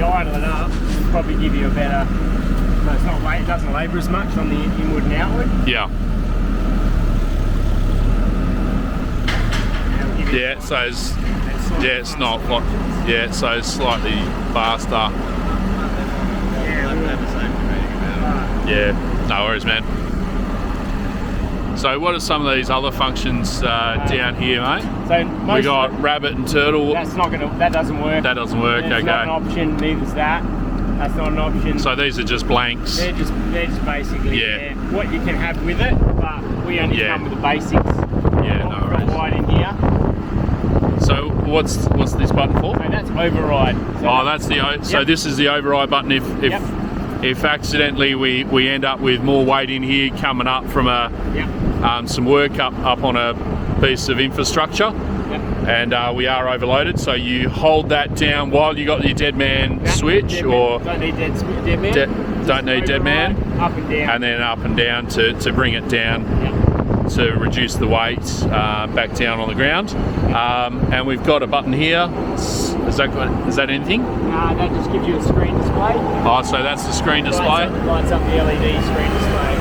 idle it up, it'll probably give you a better. No, it's not weight. It doesn't labour as much on the inward and outward. Yeah. Yeah, so it's, it's not like, yeah, so it's slightly faster. Yeah, no worries, man. So what are some of these other functions down here, mate? So we got rabbit and turtle. That's not gonna. That doesn't work. That doesn't work. It's okay. not an option. Neither's that. That's not an option. So these are just blanks. They're just basically what you can have with it, but we only come with the basics. Yeah, no worries. Wide in here. So what's this button for? So that's override. So that's the so this is the override button. If accidentally we end up with more weight in here coming up from a some work up on a piece of infrastructure, and we are overloaded, so you hold that down while you got your dead man switch, or don't need dead man. Don't need dead man. Up and down. And then up and down to bring it down. To reduce the weight back down on the ground, and we've got a button here. Is that anything? That just gives you a screen display. Oh, so that's the screen display. Lights up the LED screen display.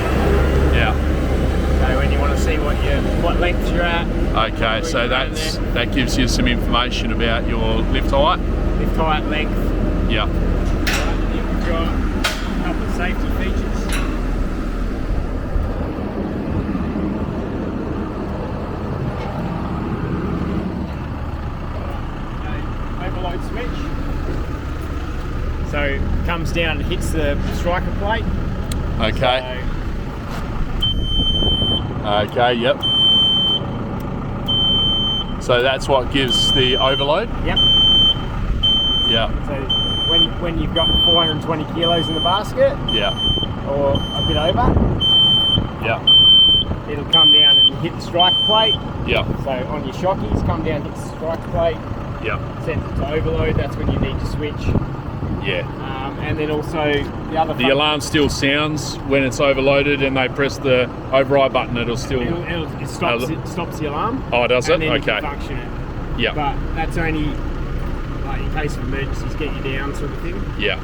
Yeah. So when you want to see what length you're at. Okay, so that gives you some information about your lift height. Lift height, length. Yeah. You've got a couple of safety features. Switch. So it comes down and hits the striker plate. Okay. Okay, yep. So that's what gives the overload? Yep. Yeah. So when you've got 420 kilos in the basket, or a bit over, it'll come down and hit the striker plate. Yeah. So on your shockies, come down, hit the striker plate. Yeah. Sends it to overload. That's when you need to switch. Yeah. And then also the alarm still sounds when it's overloaded, and they press the override button. It'll still. It stops the alarm. Oh, does it? And then okay. You can function it. Yeah. But that's only like in case of emergencies, get you down sort of thing. Yeah.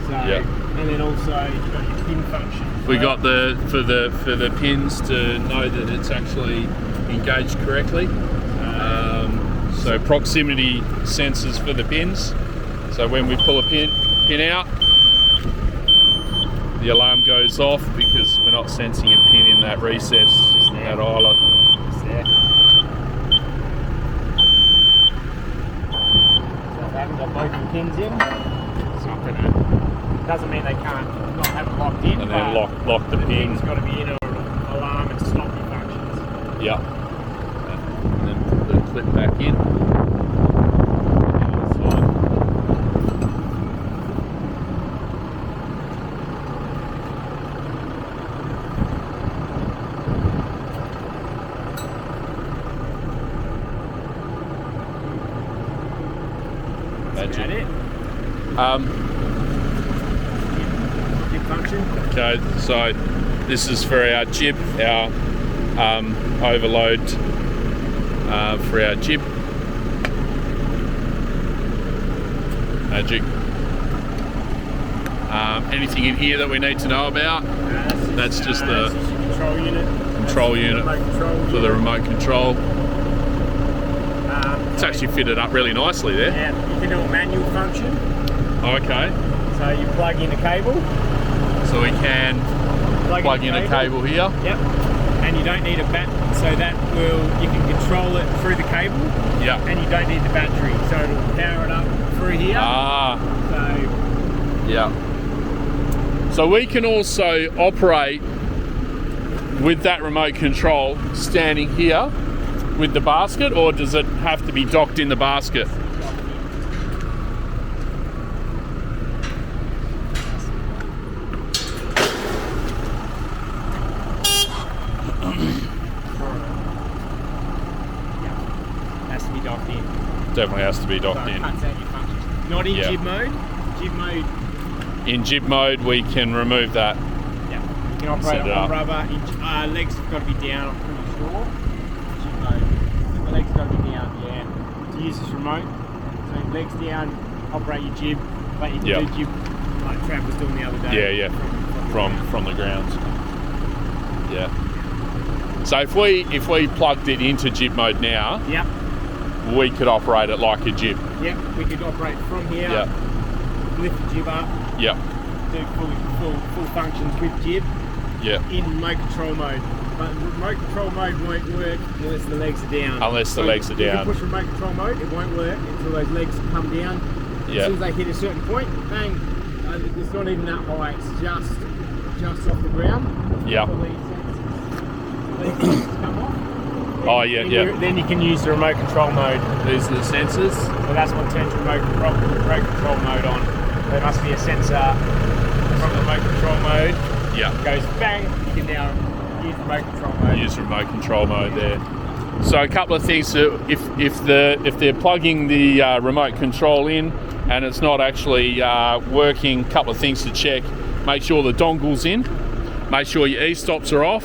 So and then also you've got your pin function. We got the for the pins to know that it's actually engaged correctly. So proximity sensors for the pins. So when we pull a pin out, the alarm goes off because we're not sensing a pin in that recess, that eyelet. Just there. So if I haven't got both the pins in, it's not gonna. Doesn't mean they can't not have it locked in. And then lock the pin. It's got to be in an alarm and stop your functions. Yeah. And then put the clip back in. That's it. Jib function. Okay, so this is for our jib, our overload for our jib. Magic. Anything in here that we need to know about? That's just the control unit for the remote control. It's actually fitted up really nicely there. Yeah, you can do a manual function. Okay. So you plug in a cable. So we can plug in a cable here. Yep. And you don't need a so that you can control it through the cable. Yeah. And you don't need the battery, so it'll power it up through here. So we can also operate with that remote control standing here with the basket, or does it have to be docked in the basket? Has to be docked in. Definitely has to be docked in. Cuts out your functions. Not in jib mode. Jib mode. In jib mode, we can remove that. Yeah. You can operate it on rubber. Legs have got to be down, I'm pretty sure. Jib mode. The legs have got to be down, to use this remote. So legs down, operate your jib. But you can Yep. do jib like Trav was doing the other day. Yeah, yeah. From the grounds. Yeah. So if we plugged it into jib mode now, Yep. we could operate it like a jib. Yep. We could operate from here. Yep. Lift the jib up. Yep. Do full functions with jib Yep. in remote control mode. But remote control mode won't work unless the legs are down. Unless the legs are You down. can push remote control mode, it won't work until those legs come down. As Yeah. soon as they hit a certain point, bang, it's not even that high, it's just off the ground. Yep. For these sensors come off. Oh, yeah, yeah. Then you can use the remote control mode. These are the sensors. So that's what turns remote control mode on. There must be a sensor from remote control mode. Yeah. Goes bang, you can now use remote control mode. Use remote control mode there. So a couple of things. If they're plugging the remote control in and it's not actually working, a couple of things to check. Make sure the dongle's in. Make sure your e-stops are off.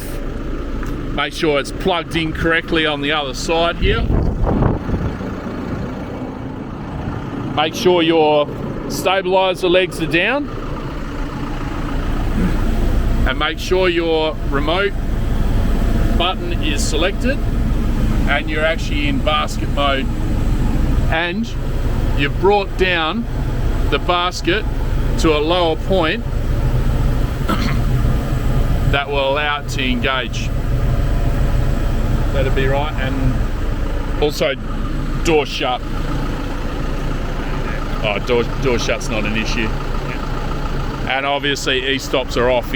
Make sure it's plugged in correctly on the other side here. Make sure your stabilizer legs are down. And make sure your remote button is selected and you're actually in basket mode. And you've brought down the basket to a lower point that will allow it to engage. That'd be right. And also door shut. Oh, door shut's not an issue. And obviously e-stops are off